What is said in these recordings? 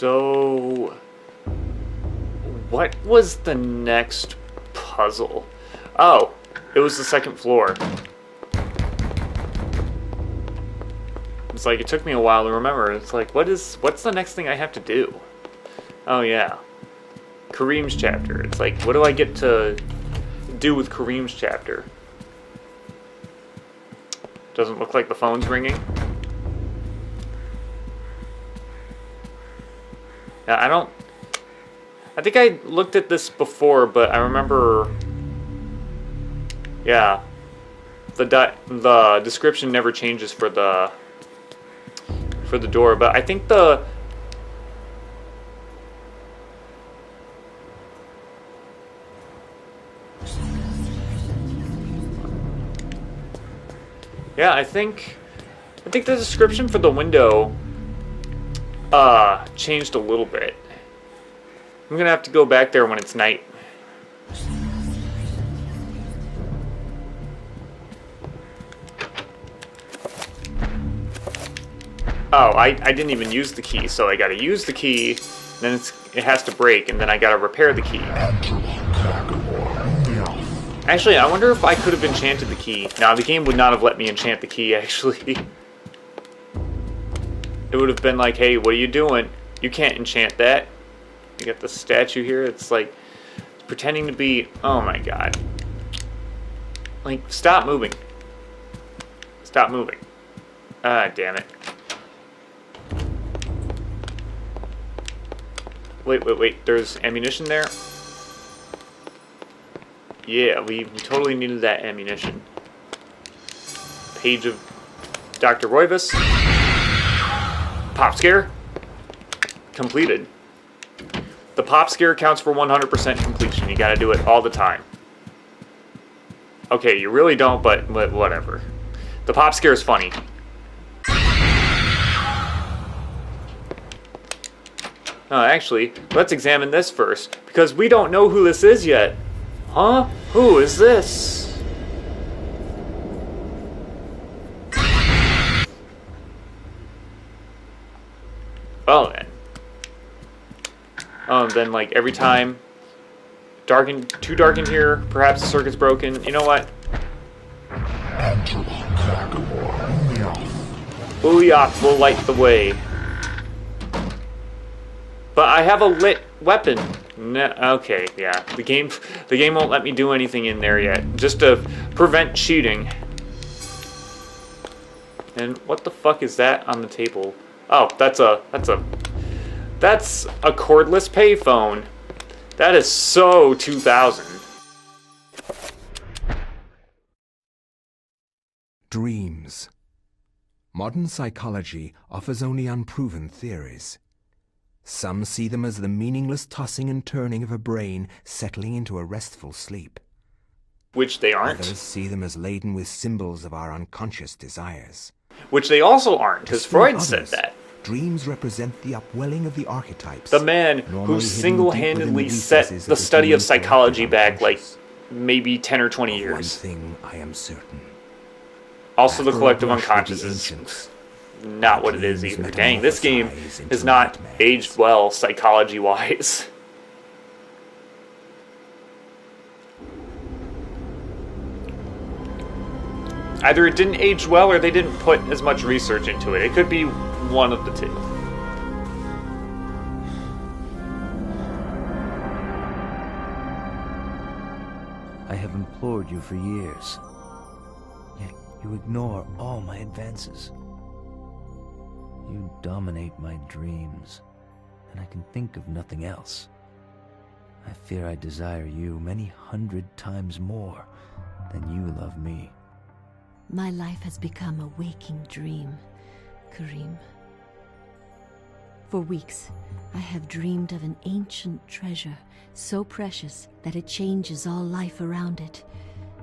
So, what was the next puzzle? Oh, it was the second floor. It's like, it took me a while to remember. It's like, what's the next thing I have to do? Oh yeah, Kareem's chapter. It's like, what do I get to do with Kareem's chapter? Doesn't look like the phone's ringing. Yeah, I think I looked at this before, but I remember, yeah, the description never changes for the door, but I think yeah, I think the description for the window changed a little bit. I'm gonna have to go back there when it's night. Oh, I didn't even use the key, so I gotta use the key, then it has to break, and then I gotta repair the key. Actually, I wonder if I could have enchanted the key. Now, the game would not have let me enchant the key, actually. It would have been like, hey, what are you doing? You can't enchant that. You got the statue here, it's like, pretending to be, oh my god. Like, stop moving. Stop moving. Ah, damn it. Wait, there's ammunition there? Yeah, we totally needed that ammunition. Page of Dr. Roivas. Pop scare. Completed. The pop scare counts for 100% completion. You gotta do it all the time. Okay, you really don't, but whatever. The pop scare is funny. Actually, let's examine this first, because we don't know who this is yet. Huh? Who is this? Well then. Then like every time, too dark in here, perhaps the circuit's broken. You know what? Booyah will light the way. But I have a lit weapon. No, okay, yeah. The game won't let me do anything in there yet, just to prevent cheating. And what the fuck is that on the table? Oh, that's a cordless payphone. That is so 2000. Dreams. Modern psychology offers only unproven theories. Some see them as the meaningless tossing and turning of a brain settling into a restful sleep. Which they aren't. Others see them as laden with symbols of our unconscious desires. Which they also aren't, because Freud said that. Dreams represent the upwelling of the archetypes. The man who single-handedly set the study of psychology back like maybe 10 or 20 years. One thing I am certain. Also the collective unconscious is not what it is either. Dang, this game has not aged well psychology-wise. Either it didn't age well or they didn't put as much research into it. It could be one of the two. I have implored you for years, yet you ignore all my advances. You dominate my dreams, and I can think of nothing else. I fear I desire you many 100 times more than you love me. My life has become a waking dream, Kareem. For weeks, I have dreamed of an ancient treasure, so precious that it changes all life around it.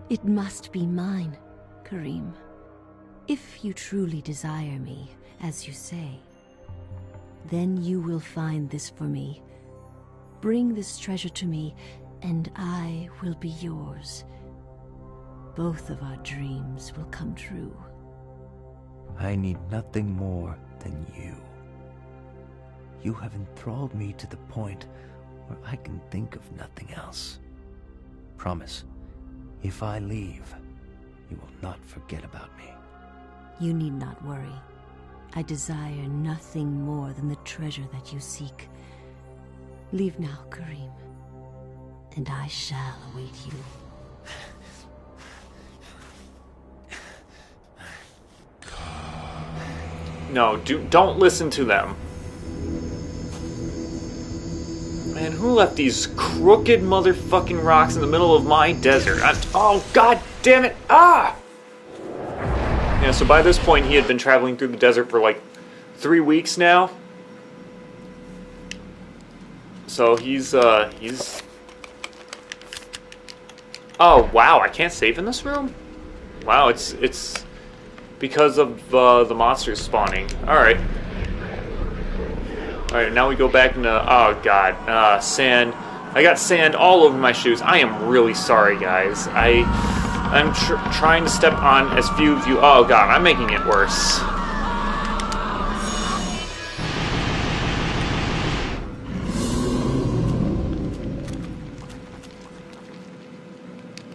It must be mine, Kareem. If you truly desire me, as you say, then you will find this for me. Bring this treasure to me, and I will be yours. Both of our dreams will come true. I need nothing more than you. You have enthralled me to the point where I can think of nothing else. Promise, if I leave, you will not forget about me. You need not worry. I desire nothing more than the treasure that you seek. Leave now, Kareem, and I shall await you. No, don't listen to them. Man, who left these crooked motherfucking rocks in the middle of my desert? Oh, god damn it! Ah! Yeah, so by this point he had been traveling through the desert for like 3 weeks now. So he's... Oh, wow, I can't save in this room? Wow, it's because of the monsters spawning. Alright. Alright, now we go back into... Oh, God. Sand. I got sand all over my shoes. I am really sorry, guys. I'm trying to step on as few of you... Oh, God, I'm making it worse.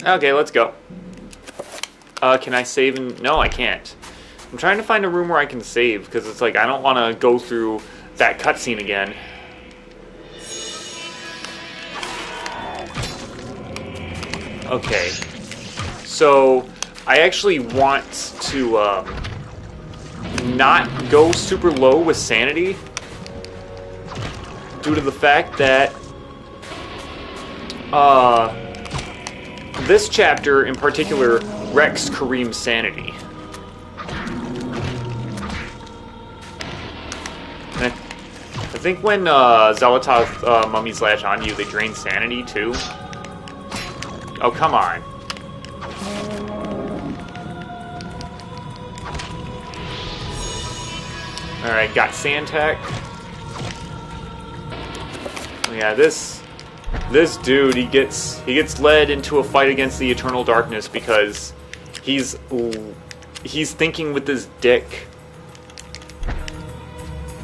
Okay, let's go. Can I save in... No, I can't. I'm trying to find a room where I can save, because it's like, I don't want to go through that cutscene again. Okay. So, I actually want to, not go super low with sanity, due to the fact that, this chapter, in particular, wrecks Kareem's sanity. And I think when Zolototh mummies latch onto you, they drain sanity, too. Oh, come on. Alright, got Santech. Oh, yeah, this dude, he gets led into a fight against the Eternal Darkness because he's thinking with his dick,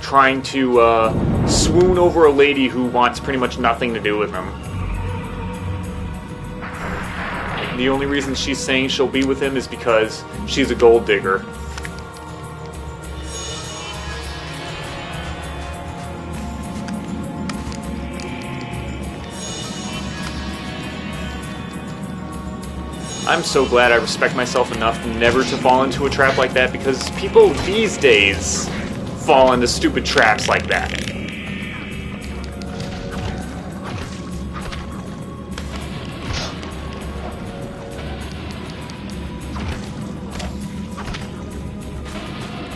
trying to swoon over a lady who wants pretty much nothing to do with him. And the only reason she's saying she'll be with him is because she's a gold digger. I'm so glad I respect myself enough never to fall into a trap like that, because people these days fall into stupid traps like that.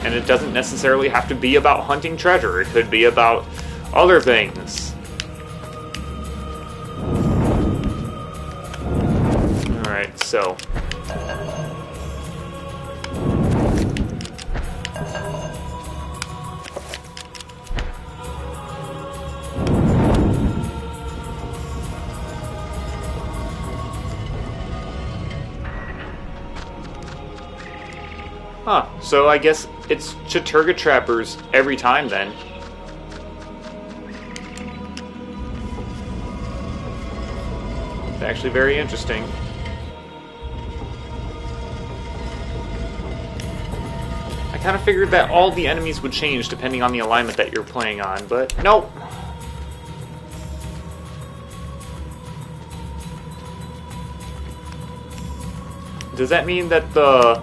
And it doesn't necessarily have to be about hunting treasure. It could be about other things. Alright, so... Huh, so I guess it's Chaturga trappers every time then. It's actually very interesting. I kind of figured that all the enemies would change depending on the alignment that you're playing on, but nope. Does that mean that the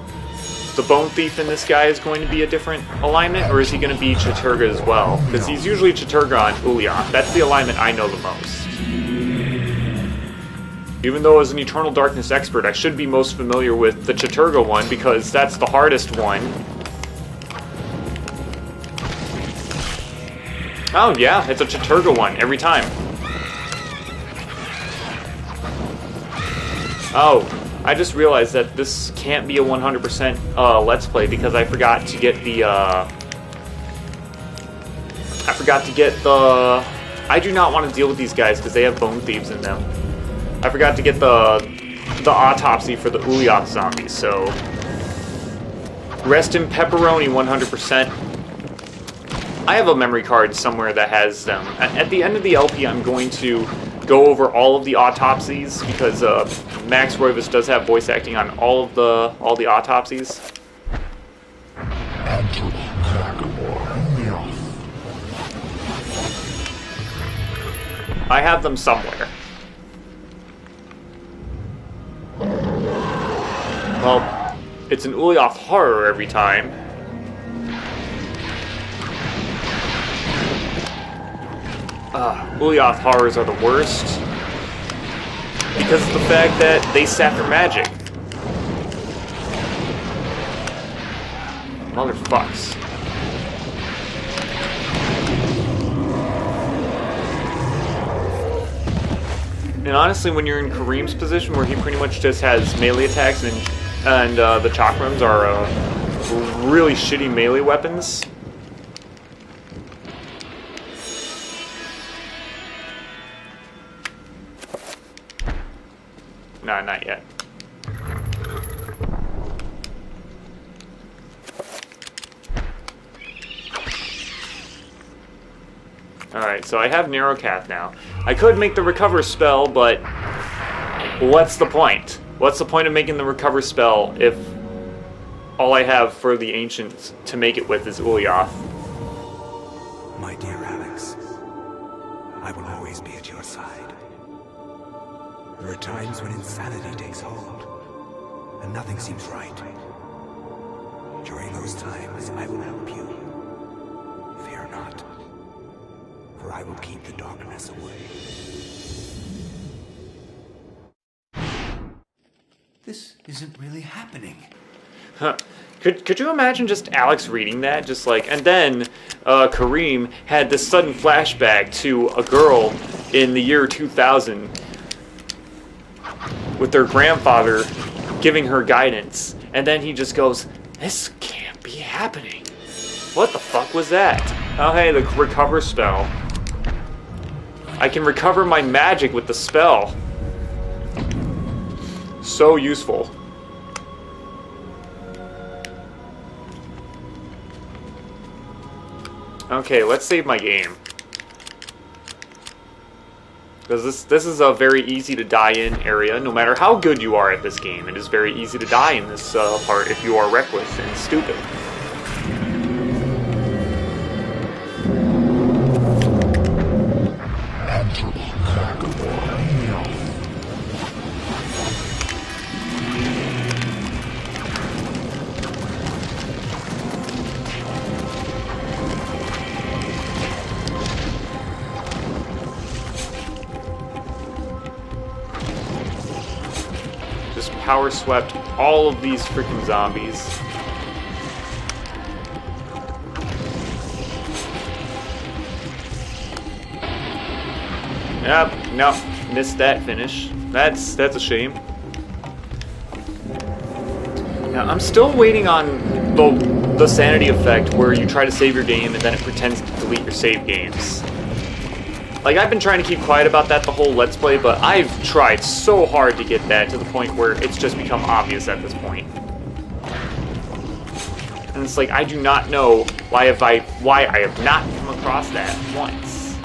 Bone Thief in this guy is going to be a different alignment, or is he going to be Chaturga as well? Because he's usually Chaturga on Ulya. That's the alignment I know the most. Even though as an Eternal Darkness expert, I should be most familiar with the Chaturga one, because that's the hardest one. Oh yeah, it's a Chaturga one, every time. Oh, I just realized that this can't be a 100% Let's Play because I forgot to get the, I do not want to deal with these guys because they have Bone Thieves in them. I forgot to get the Autopsy for the Ulyath zombies, so... Rest in pepperoni 100%. I have a memory card somewhere that has them. At the end of the LP, I'm going to go over all of the autopsies because Max Roivas does have voice acting on all the autopsies. I have them somewhere. Well, it's an Ulyaoth horror every time. Ulyaoth horrors are the worst because of the fact that they sap their magic. Motherfucks. And honestly, when you're in Kareem's position, where he pretty much just has melee attacks and the chakrams are really shitty melee weapons. Nah, not yet. Alright, so I have Neuro Cat now. I could make the recover spell, but what's the point? What's the point of making the recover spell if all I have for the ancients to make it with is Ulyaoth? My dear Alex, I will always be at your side. There are times when insanity takes hold, and nothing seems right. During those times, I will help you. Fear not, for I will keep the darkness away. This isn't really happening. Huh. Could you imagine just Alex reading that? Just like, and then Kareem had this sudden flashback to a girl in the year 2000 with their grandfather giving her guidance. And then he just goes, this can't be happening. What the fuck was that? Oh, hey, the recover spell. I can recover my magic with the spell. So useful. Okay, let's save my game. Because this is a very easy to die in area. No matter how good you are at this game, it is very easy to die in this part if you are reckless and stupid. Just power swept all of these freaking zombies. Yep, nope, missed that finish. That's a shame. Now I'm still waiting on the sanity effect where you try to save your game and then it pretends to delete your save games. Like, I've been trying to keep quiet about that the whole Let's Play, but I've tried so hard to get that to the point where it's just become obvious at this point. And it's like, I do not know why I have not come across that once.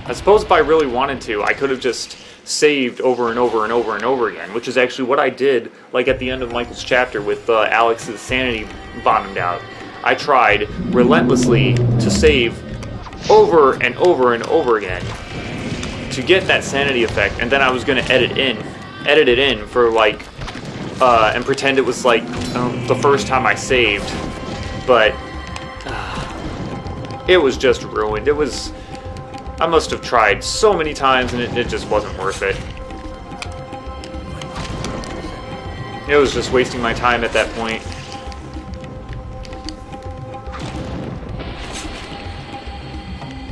I suppose if I really wanted to, I could have just saved over and over and over and over again, which is actually what I did, like at the end of Michael's chapter with Alex's sanity bottomed out. I tried relentlessly to save over and over and over again to get that sanity effect, and then I was going to edit it in for like, and pretend it was like the first time I saved, but it was just ruined. I must have tried so many times and it just wasn't worth it. It was just wasting my time at that point.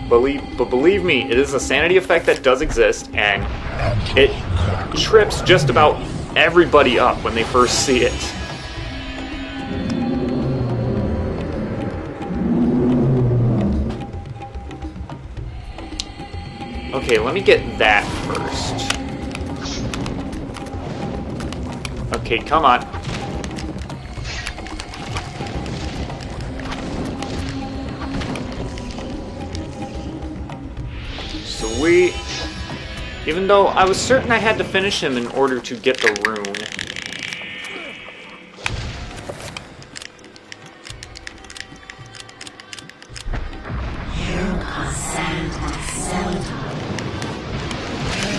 But believe me, it is a sanity effect that does exist, and it trips just about everybody up when they first see it. Okay, let me get that first. Okay, come on. we... Even though I was certain I had to finish him in order to get the rune.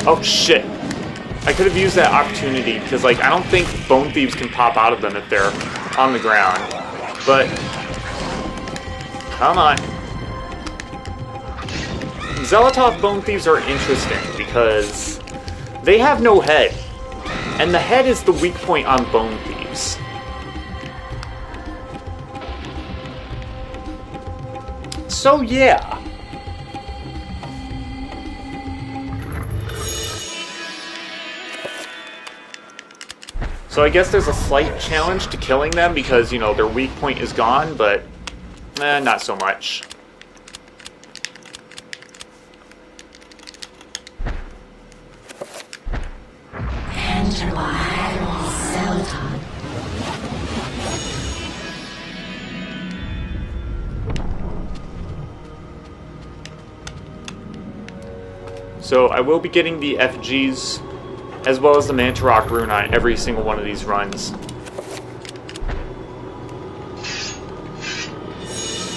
Oh shit. I could have used that opportunity, because like, I don't think Bone Thieves can pop out of them if they're on the ground. But... Come on. Zelotov Bone Thieves are interesting, because they have no head. And the head is the weak point on Bone Thieves. So yeah. So I guess there's a slight challenge to killing them because, you know, their weak point is gone, but not so much. So I will be getting the Effigies as well as the Mantarok rune on every single one of these runs.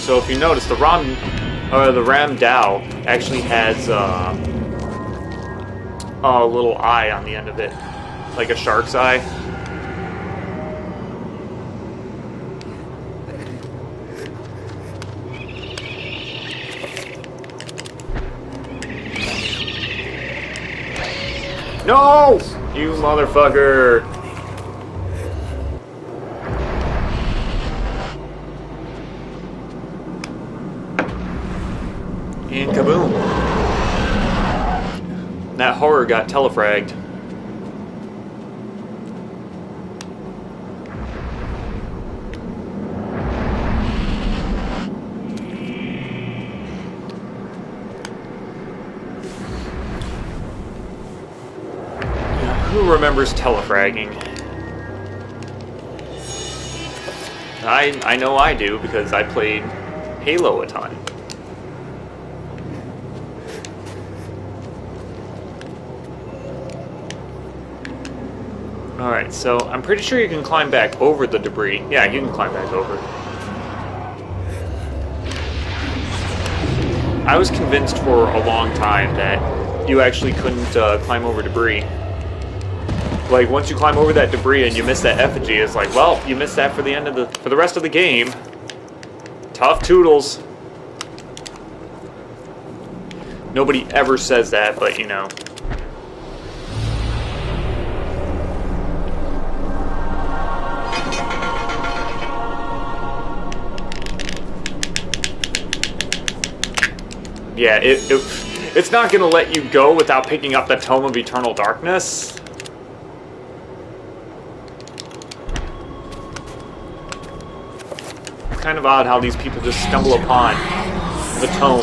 So if you notice, the Ram Dao actually has a little eye on the end of it, like a shark's eye. No! You motherfucker! And kaboom! That horror got telefragged. Who remembers telefragging? I know I do, because I played Halo a ton. Alright, so I'm pretty sure you can climb back over the debris. Yeah, you can climb back over. I was convinced for a long time that you actually couldn't climb over debris. Like, once you climb over that debris and you miss that effigy, it's like, well, you missed that for the rest of the game. Tough toodles. Nobody ever says that, but you know. Yeah, it's not gonna let you go without picking up the Tome of Eternal Darkness. Kind of odd how these people just stumble upon the tome.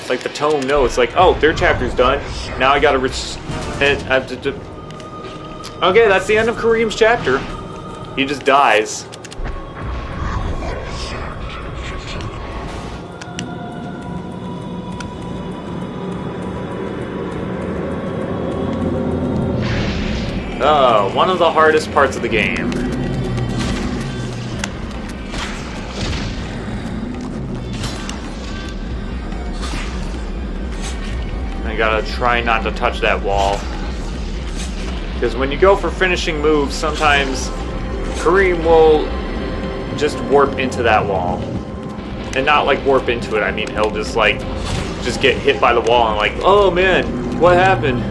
Like the tome, no, it's like, oh, their chapter's done. Now I gotta okay, that's the end of Kareem's chapter. He just dies. Oh, one of the hardest parts of the game. I gotta try not to touch that wall. Because when you go for finishing moves, sometimes Kareem will just warp into that wall. And not like warp into it, I mean he'll just like, just get hit by the wall and like, oh man, what happened?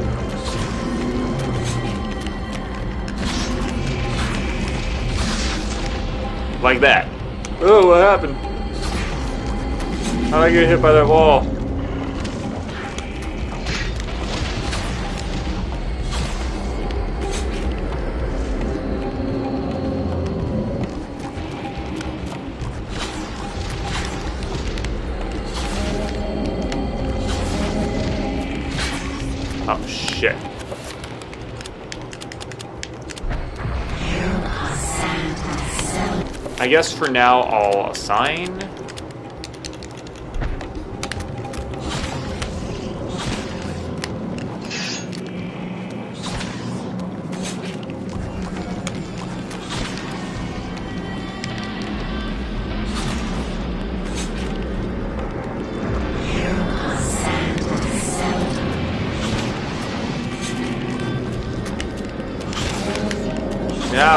Like that. Oh, what happened? How'd I get hit by that wall? Oh, shit. I guess for now I'll assign.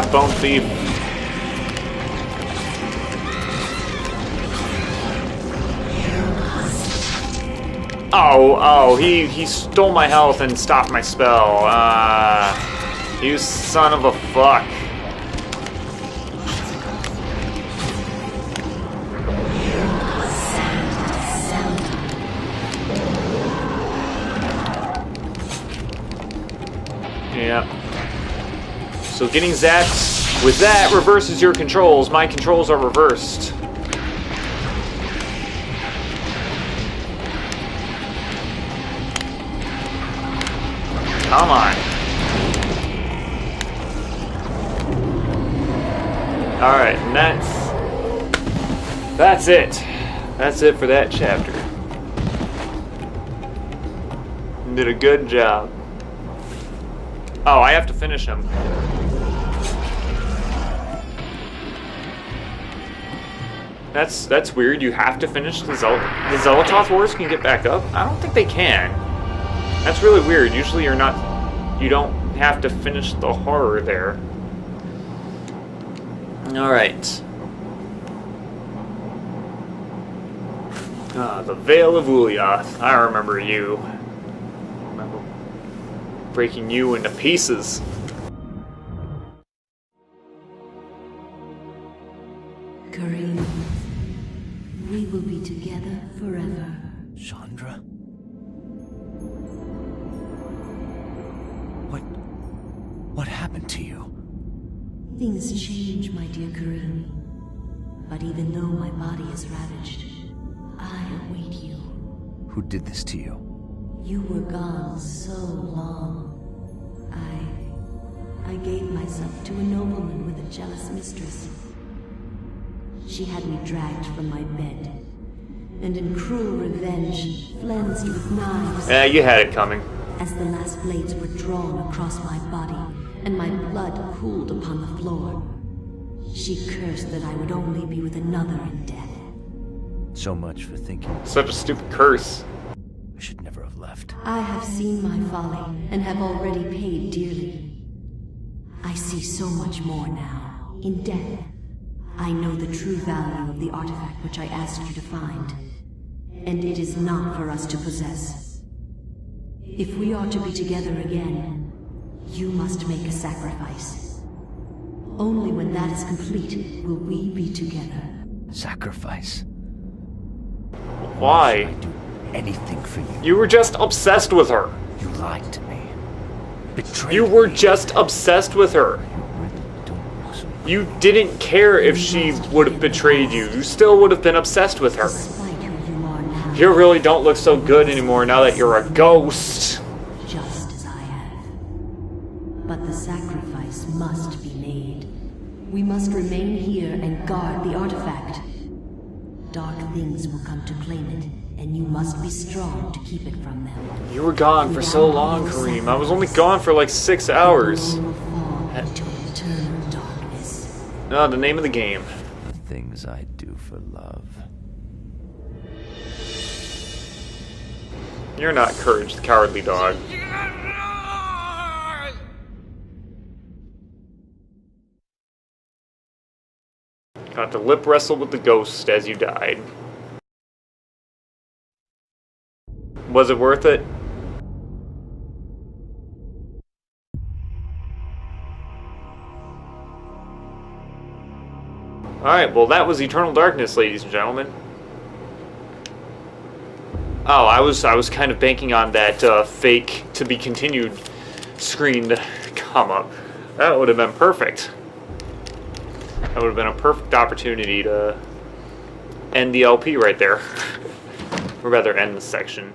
job, Bone Thief. Oh, he stole my health and stopped my spell. You son of a fuck. Yeah. So getting zapped with that reverses your controls. My controls are reversed. Come on. Alright, and that's it. That's it for that chapter. Did a good job. Oh, I have to finish him. That's weird. You have to finish the Zelatoth Wars can get back up? I don't think they can. That's really weird. Usually you don't have to finish the horror there. Alright. The Veil of Ulyath. I remember you. I remember breaking you into pieces. Kareem, we will be together forever. Chandra? What happened to you? Things change, my dear Kareem. But even though my body is ravaged, I await you. Who did this to you? You were gone so long. I gave myself to a nobleman with a jealous mistress. She had me dragged from my bed, and in cruel revenge, flensed with knives. Yeah, you had it coming. As the last blades were drawn across my body, and my blood pooled upon the floor, she cursed that I would only be with another in death. So much for thinking Such a stupid curse. I should never have left. I have seen my folly, and have already paid dearly. I see so much more now. In death, I know the true value of the artifact which I asked you to find. And it is not for us to possess. If we are to be together again, you must make a sacrifice. Only when that is complete will we be together. Sacrifice? Why? I'd do anything for you. You were just obsessed with her. You lied to me. Betrayed You were me. just obsessed with her. You really don't look so... You didn't care if she would have betrayed you. You still would have been obsessed with her. Despite who you are now, You really don't look so good anymore now that you're a ghost. just as I have. But the sacrifice must be made. We must remain here and guard the artifact. Dark things will come to claim it, and you must be strong to keep it from them. You were gone for so long, Kareem. I was only gone for like 6 hours. You will fall into eternal darkness. No, the name of the game. The things I do for love. You're not Courage the Cowardly Dog. Got to lip wrestle with the ghost as you died. Was it worth it? Alright, well that was Eternal Darkness, ladies and gentlemen. Oh, I was kind of banking on that fake to be continued screen to come up. That would have been perfect. That would have been a perfect opportunity to end the LP right there. Or rather, end the section.